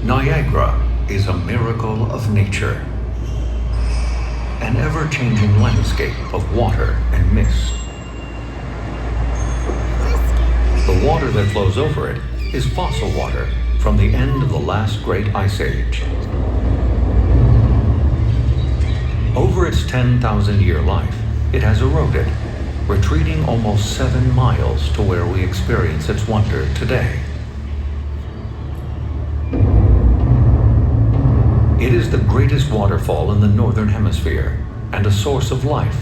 Niagara is a miracle of nature, an ever-changing landscape of water and mist. The water that flows over it is fossil water from the end of the last great ice age. Over its 10,000-year life, it has eroded, retreating almost 7 miles to where we experience its wonder today. It is the greatest waterfall in the Northern Hemisphere and a source of life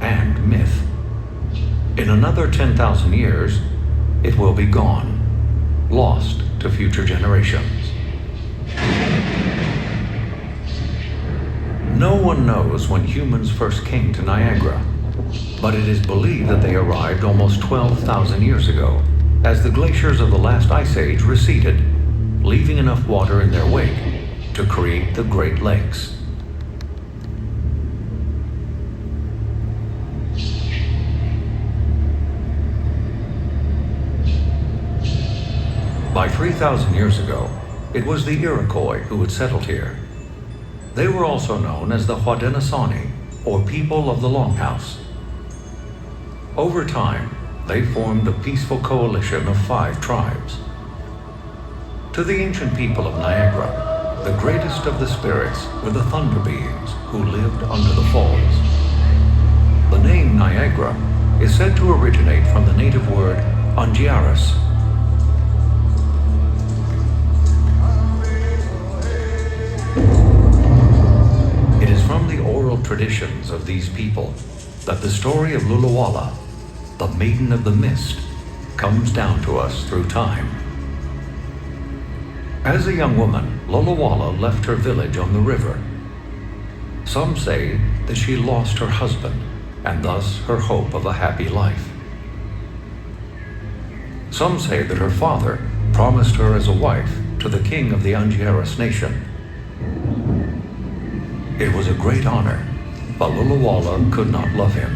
and myth. In another 10,000 years, it will be gone, lost to future generations. No one knows when humans first came to Niagara, but it is believed that they arrived almost 12,000 years ago, as the glaciers of the last ice age receded, leaving enough water in their wake to create the Great Lakes. By 3,000 years ago, it was the Iroquois who had settled here. They were also known as the Haudenosaunee, or people of the Longhouse. Over time, they formed a peaceful coalition of 5 tribes. To the ancient people of Niagara, the greatest of the spirits were the thunder beings who lived under the falls. The name Niagara is said to originate from the native word Angiaris. It is from the oral traditions of these people that the story of Lualaba, the Maiden of the Mist, comes down to us through time. As a young woman, Lualaba left her village on the river. Some say that she lost her husband, and thus her hope of a happy life. Some say that her father promised her as a wife to the king of the Angiaris nation. It was a great honor, but Lualaba could not love him,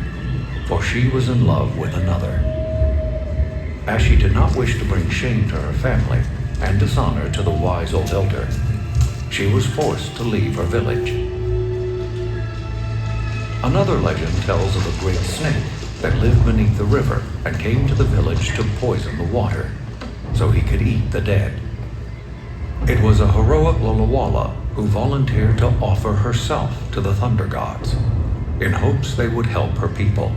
for she was in love with another. As she did not wish to bring shame to her family and dishonor to the wise old elder, she was forced to leave her village. Another legend tells of a great snake that lived beneath the river and came to the village to poison the water so he could eat the dead. It was a heroic Lualaba who volunteered to offer herself to the thunder gods in hopes they would help her people.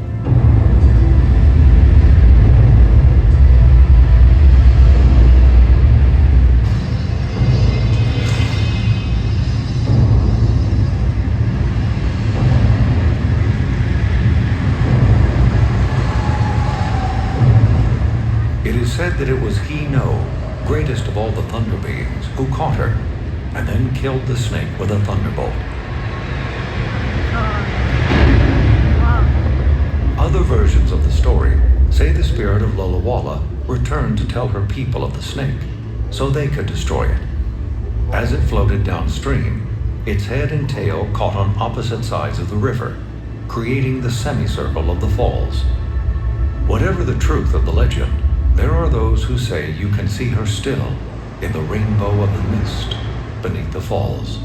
It is said that it was He-No, greatest of all the thunder beings, who caught her and then killed the snake with a thunderbolt. Other versions of the story say the spirit of Lualaba returned to tell her people of the snake so they could destroy it. As it floated downstream, its head and tail caught on opposite sides of the river, creating the semicircle of the falls. Whatever the truth of the legend, there are those who say you can see her still in the rainbow of the mist beneath the falls.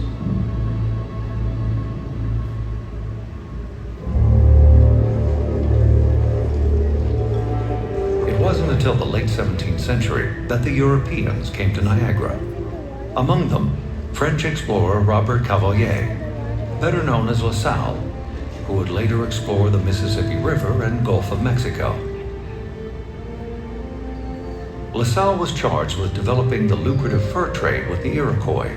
It wasn't until the late 17th century that the Europeans came to Niagara. Among them, French explorer Robert Cavelier, better known as La Salle, who would later explore the Mississippi River and Gulf of Mexico. La Salle was charged with developing the lucrative fur trade with the Iroquois.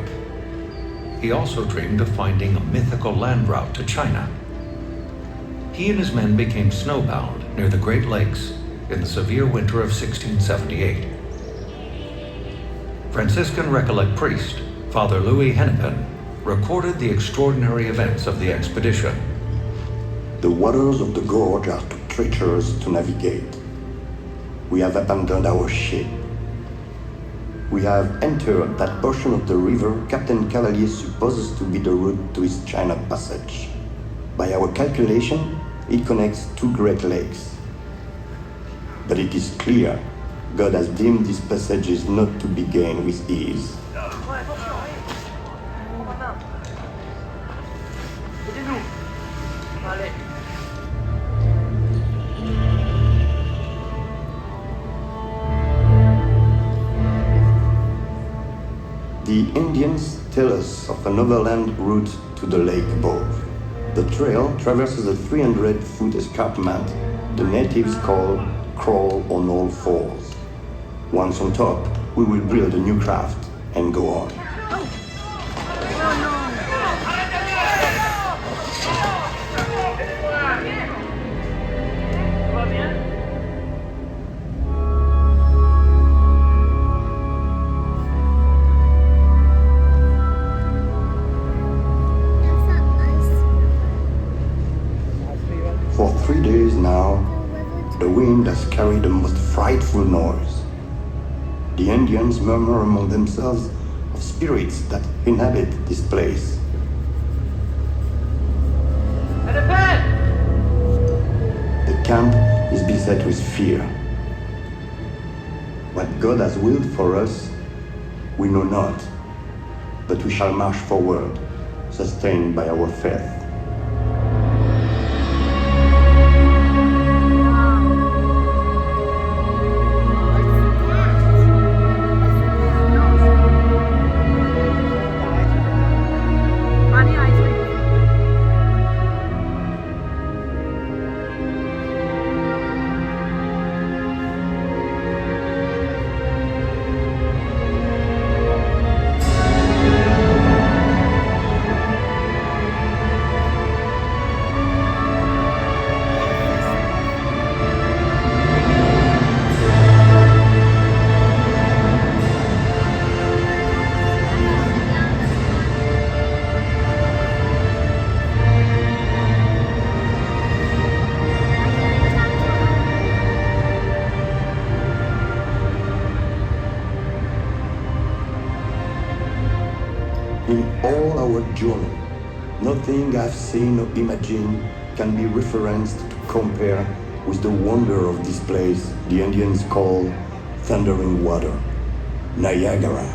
He also dreamed of finding a mythical land route to China. He and his men became snowbound near the Great Lakes in the severe winter of 1678. Franciscan Recollect priest, Father Louis Hennepin, recorded the extraordinary events of the expedition. The waters of the gorge are too treacherous to navigate. We have abandoned our ship. We have entered that portion of the river Captain Cavalier supposes to be the route to his China passage. By our calculation, it connects 2 Great Lakes. But it is clear God has deemed these passages not to be gained with ease. Aidez-nous. Allez. The Indians tell us of an overland route to the lake above. The trail traverses a 300-foot escarpment the natives call Crawl on All Fours. Once on top, we will build a new craft and go on. For 3 days now, the wind has carried the most frightful noise. The Indians murmur among themselves of spirits that inhabit this place. The camp is beset with fear. What God has willed for us, we know not, but we shall march forward, sustained by our faith. In all our journey, nothing I've seen or imagined can be referenced to compare with the wonder of this place the Indians call Thundering Water, Niagara.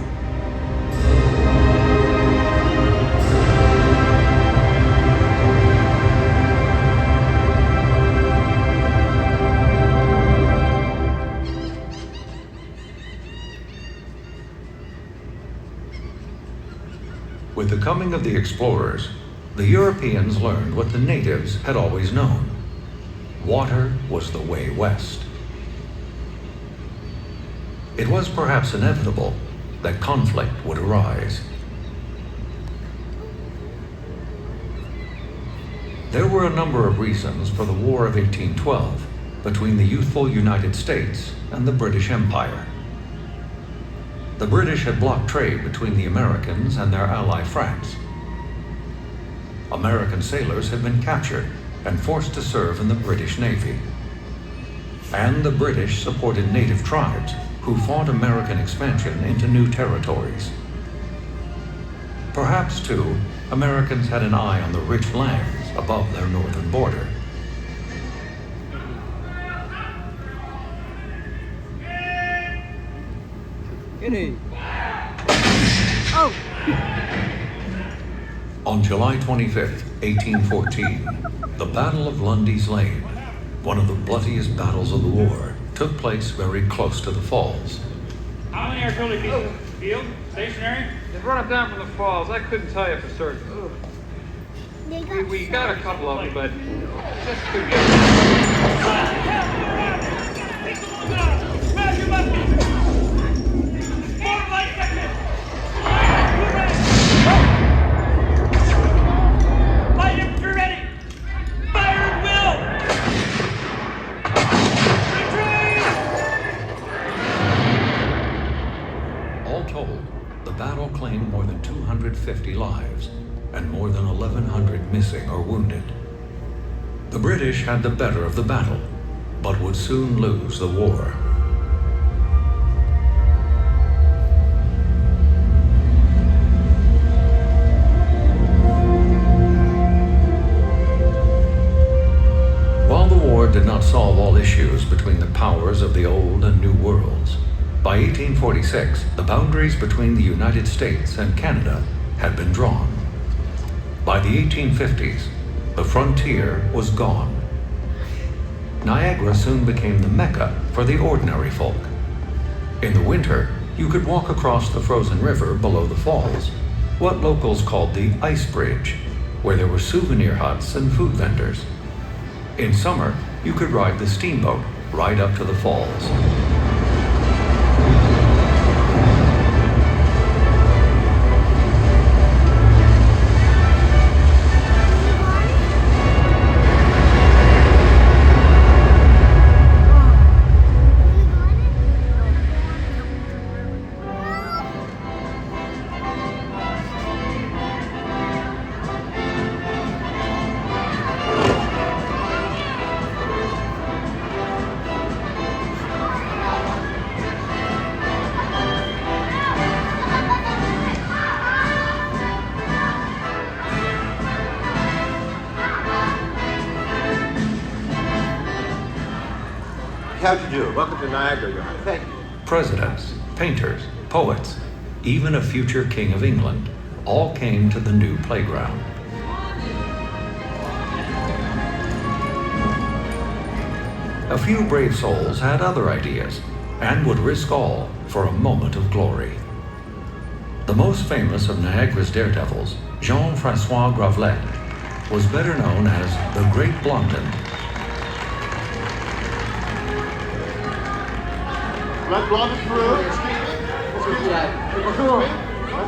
With the coming of the explorers, the Europeans learned what the natives had always known. Water was the way west. It was perhaps inevitable that conflict would arise. There were a number of reasons for the War of 1812 between the youthful United States and the British Empire. The British had blocked trade between the Americans and their ally France. American sailors had been captured and forced to serve in the British Navy. And the British supported native tribes who fought American expansion into new territories. Perhaps, too, Americans had an eye on the rich lands above their northern border. Oh! On July 25th, 1814, the Battle of Lundy's Lane, one of the bloodiest battles of the war, took place very close to the falls. How many artillery pieces? Field? Stationary? They brought them down from the falls. I couldn't tell you for certain. We got a couple of them, but just couldn't get Smash your muskets! More light section! Light infantry ready! Fire at will! Retreat! All told, the battle claimed more than 250 lives and more than 1,100 missing or wounded. The British had the better of the battle, but would soon lose the war. While the war did not solve all issues between the powers of the old and new worlds, by 1846, the boundaries between the United States and Canada had been drawn. By the 1850s, the frontier was gone. Niagara soon became the mecca for the ordinary folk. In the winter, you could walk across the frozen river below the falls, what locals called the ice bridge, where there were souvenir huts and food vendors. In summer, you could ride the steamboat right up to the falls. How'd you do? Welcome to Niagara, Your Honor. Thank you. Presidents, painters, poets, even a future king of England, all came to the new playground. A few brave souls had other ideas and would risk all for a moment of glory. The most famous of Niagara's daredevils, Jean-Francois Gravelet, was better known as the Great Blondin. Let Blondin through. Excuse me. Let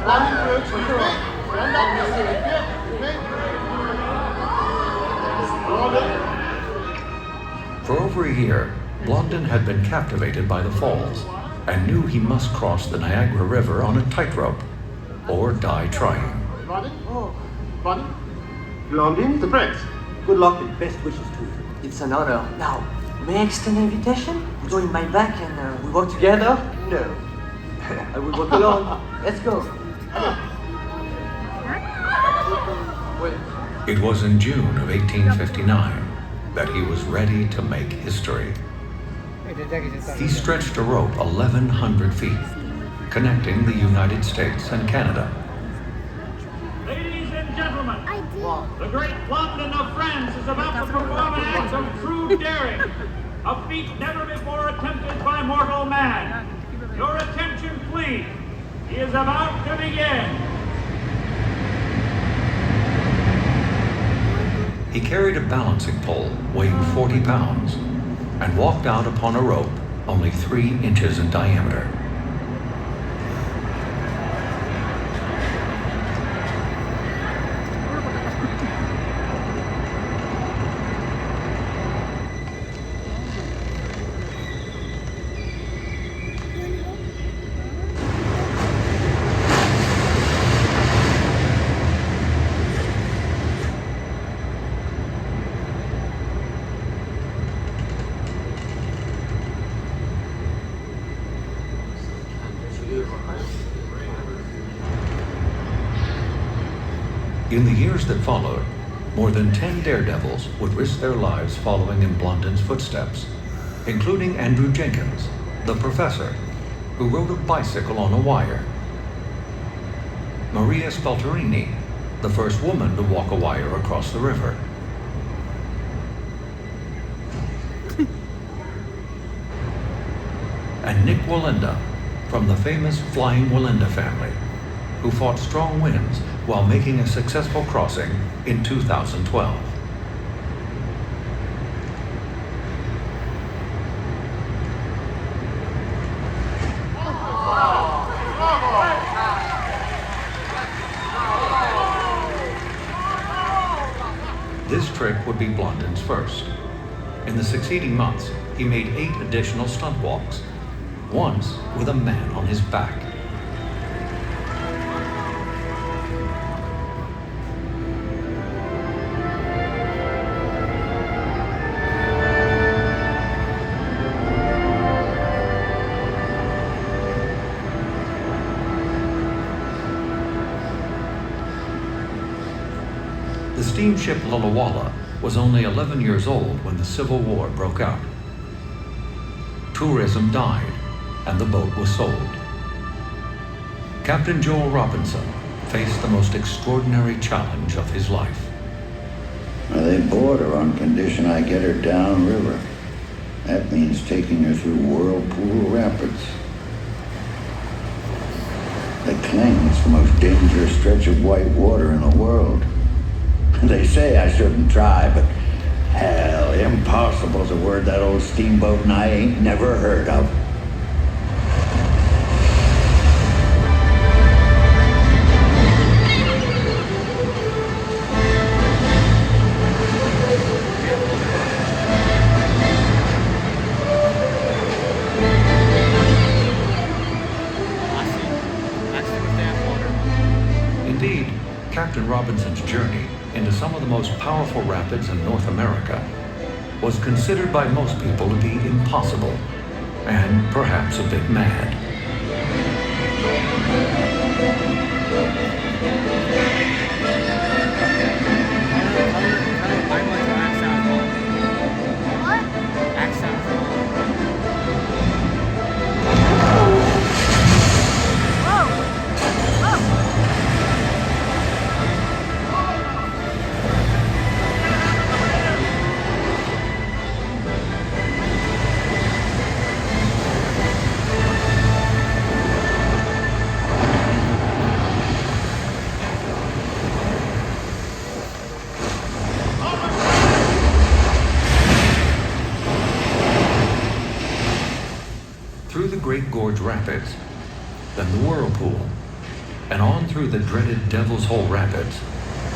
Blondin through. Excuse me. Stand up. For over a year, Blondin had been captivated by the falls and knew he must cross the Niagara River on a tightrope or die trying. Blondin? Oh. Blondin? Blondin, the prince. Good luck and best wishes to you. It's an honor. Now, may I extend an invitation? You go in my back and we work together? No. I will work alone. Let's go. Wait. It was in June of 1859 that he was ready to make history. He stretched a rope 1,100 feet, connecting the United States and Canada. Ladies and gentlemen, the great Blondin of France is about to perform an act of true daring, a feat never before attempted by mortal man. Your attention, please. He is about to begin. He carried a balancing pole weighing 40 pounds and walked out upon a rope only 3 inches in diameter. In the years that followed, more than 10 daredevils would risk their lives following in Blondin's footsteps, including Andrew Jenkins, the professor, who rode a bicycle on a wire; Maria Spalterini, the first woman to walk a wire across the river; and Nick Wallenda, from the famous Flying Wallenda family, who fought strong winds while making a successful crossing in 2012. This trip would be Blondin's first. In the succeeding months, he made 8 additional stunt walks, once with a man on his back. The steamship Lullawalla was only 11 years old when the Civil War broke out. Tourism died, and the boat was sold. Captain Joel Robinson, faced the most extraordinary challenge of his life. They board her on condition I get her downriver. That means taking her through Whirlpool Rapids. They claim it's the most dangerous stretch of white water in the world. They say I shouldn't try, but hell, impossible's a word that old steamboat and I ain't never heard of. Indeed, Captain Robinson's journey into some of the most powerful rapids in North America was considered by most people to be impossible and perhaps a bit mad. Through the Great Gorge Rapids, then the Whirlpool, and on through the dreaded Devil's Hole Rapids,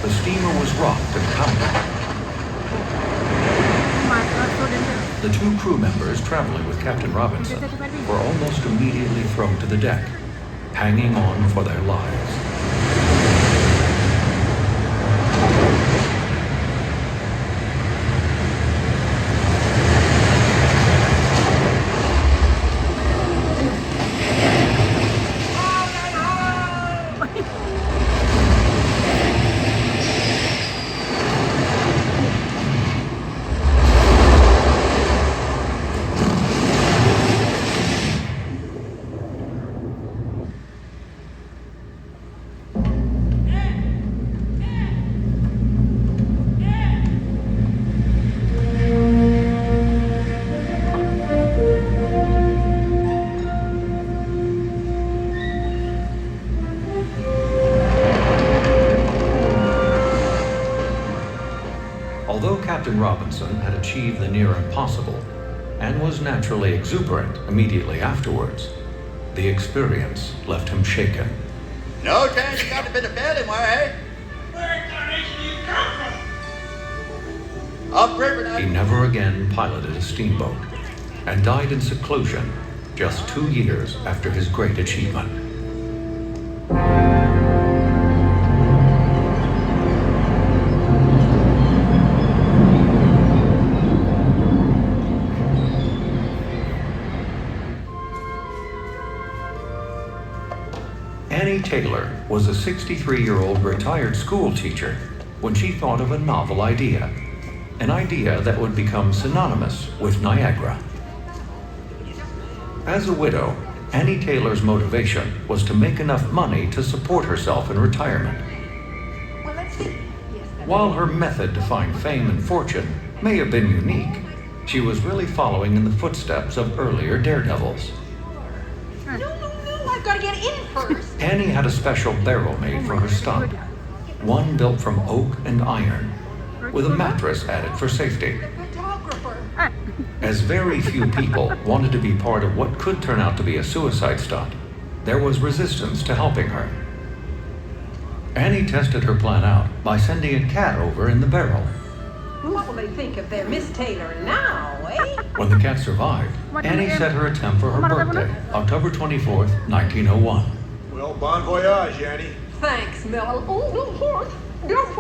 the steamer was rocked and pounded. The two crew members traveling with Captain Robinson were almost immediately thrown to the deck, hanging on for their lives. Although Captain Robinson had achieved the near impossible and was naturally exuberant immediately afterwards, the experience left him shaken. No chance you got a bit of bed anywhere, eh? Where incarnation do you come from? Upriver now. He never again piloted a steamboat and died in seclusion just 2 years after his great achievement. Annie Taylor was a 63-year-old retired school teacher when she thought of a novel idea, an idea that would become synonymous with Niagara. As a widow, Annie Taylor's motivation was to make enough money to support herself in retirement. While her method to find fame and fortune may have been unique, she was really following in the footsteps of earlier daredevils. I've got to get in first. Annie had a special barrel made for her stunt, one built from oak and iron, with a mattress added for safety. As very few people wanted to be part of what could turn out to be a suicide stunt, there was resistance to helping her. Annie tested her plan out by sending a cat over in the barrel. What will they think of their Miss Taylor now, eh? When the cat survived, Annie set her attempt for her birthday, October 24th, 1901. Well, bon voyage, Annie. Thanks, Mel. Oh. Don't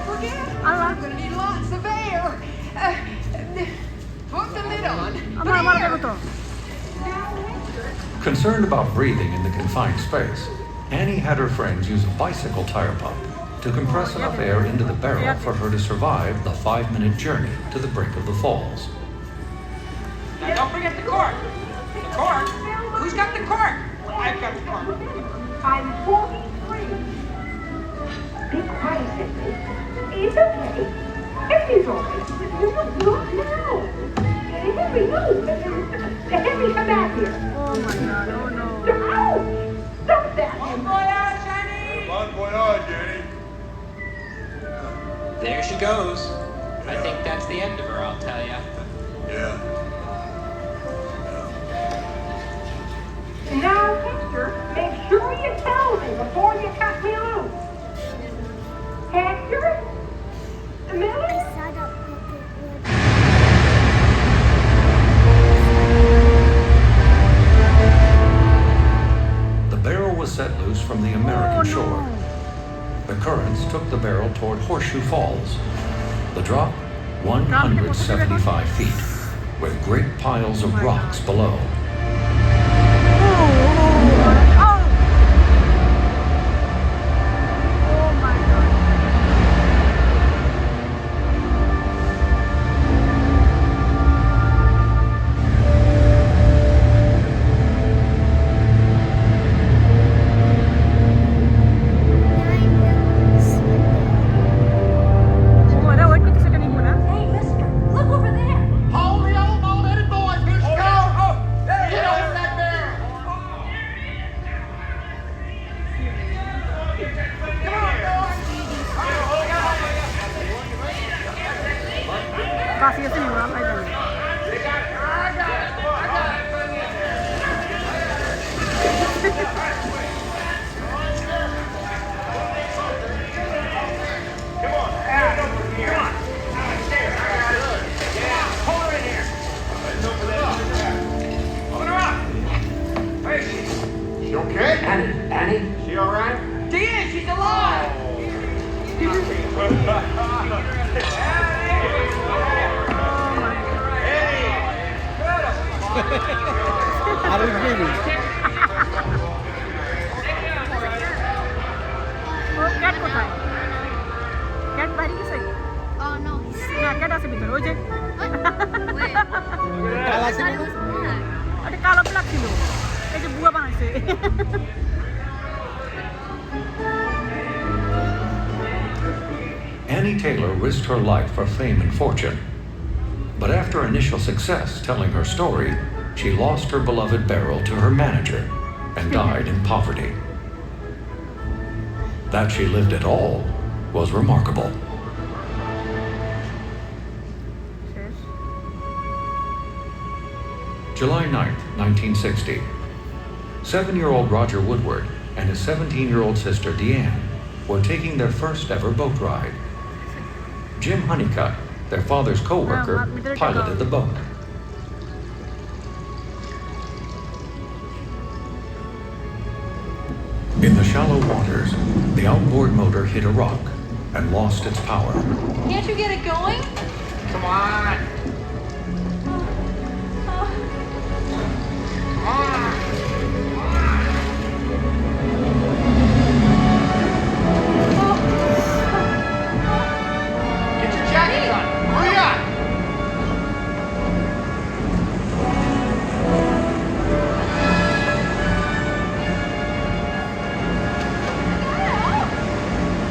forget, I'm going to need lots of air. Put the lid on. Concerned about breathing in the confined space, Annie had her friends use a bicycle tire pump to compress enough air into the barrel for her to survive the 5-minute journey to the brink of the falls. Now, don't forget the cork. The cork? Who's got the cork? I've got the cork. I'm 43. Be quiet, Henry. It's okay. Henry's all right. Look now. Henry, no. Henry, come back here. Oh my God, oh no. Ouch! Stop that. Bon voyage, Jenny. There she goes. I think that's the end of her, I'll tell ya. Yeah. Now, Hector, make sure you tell me before you cut me loose. Hector? Millie? The barrel was set loose from the American shore. The currents took the barrel toward Horseshoe Falls. The drop, 175 feet, with great piles of rocks below. Hold the old ball-headed boys, here she goes. Get over that barrel. Come on, boys. Kasih sini orang aja. She okay? Annie? She all right? She's alive! Oh, cat কোথায়? Cat বাইরে গেছে? Oh no, he's না, cat আছে ভিতরে, ওই যে। Wait. I thought it was black. ওটা কালো black ছিল। এই যে বুয়া বানাইছে। Annie Taylor risked her life for fame and fortune. But after initial success telling her story, she lost her beloved barrel to her manager and died in poverty. That she lived at all was remarkable. July 9th, 1960. 7-year-old Roger Woodward and his 17-year-old sister Deanne were taking their first ever boat ride. Jim Honeycutt, their father's co-worker, piloted the boat. In the shallow waters, the outboard motor hit a rock and lost its power. Can't you get it going? Come on. Get your jacket on. Hurry up.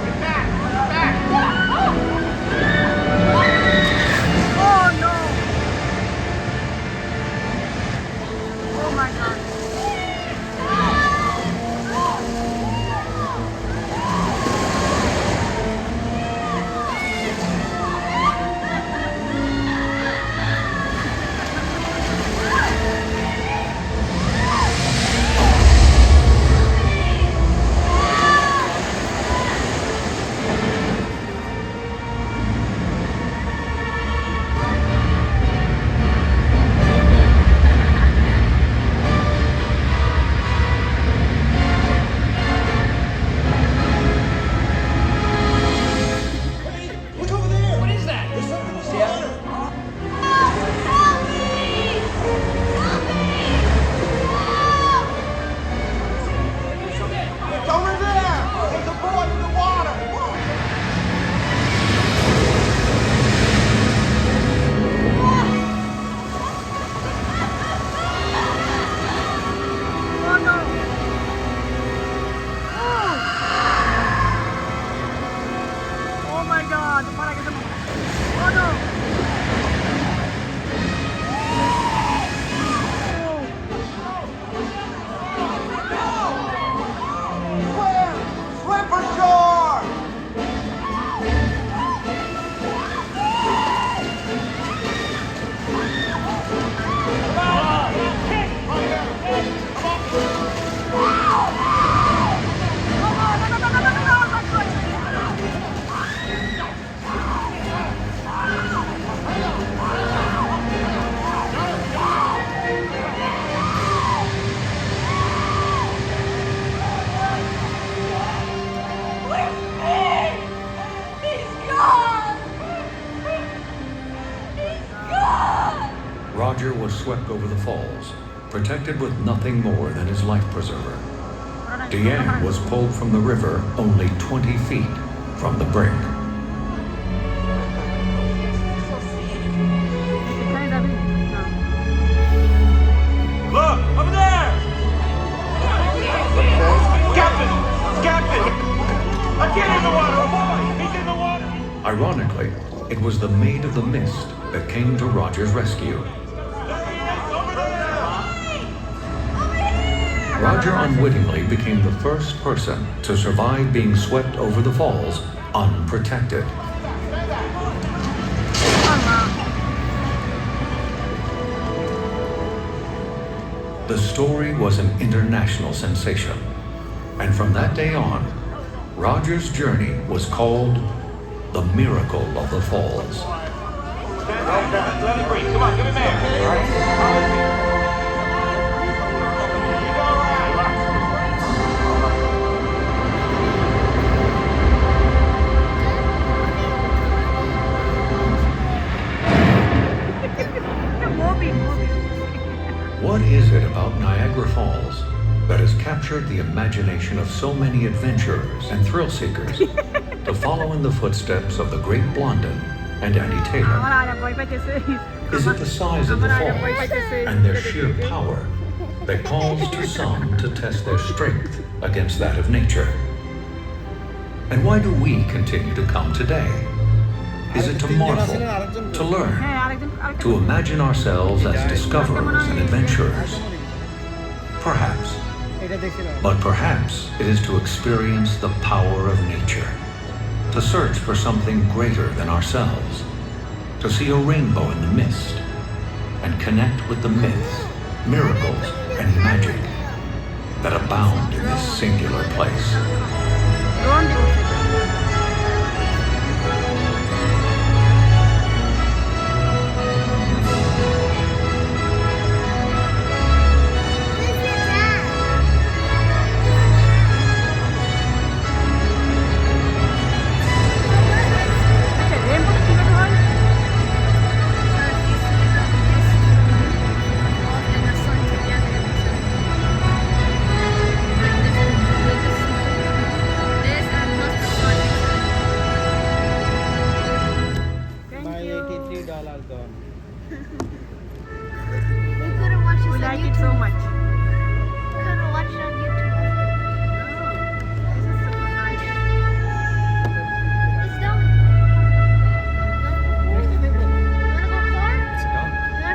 Get back. Get back. Oh no! Oh my God! swept over the falls, protected with nothing more than his life preserver. Deanne was pulled from the river only 20 feet from the brink. Look, over there! Captain! Captain! A kid in the water! A boy! He's in the water! Ironically, it was the Maid of the Mist that came to Roger's rescue. Roger unwittingly became the first person to survive being swept over the falls unprotected. The story was an international sensation, and from that day on, Roger's journey was called the Miracle of the Falls. Let it breathe. Come on, give him air. What is it about Niagara Falls that has captured the imagination of so many adventurers and thrill seekers to follow in the footsteps of the great Blondin and Annie Taylor? Is it the size of the falls and their sheer power that calls to some to test their strength against that of nature? And why do we continue to come today? Is it to marvel, to learn, to imagine ourselves as discoverers and adventurers? Perhaps. But perhaps it is to experience the power of nature, to search for something greater than ourselves, to see a rainbow in the mist, and connect with the myths, miracles, and magic that abound in this singular place. We like it so much.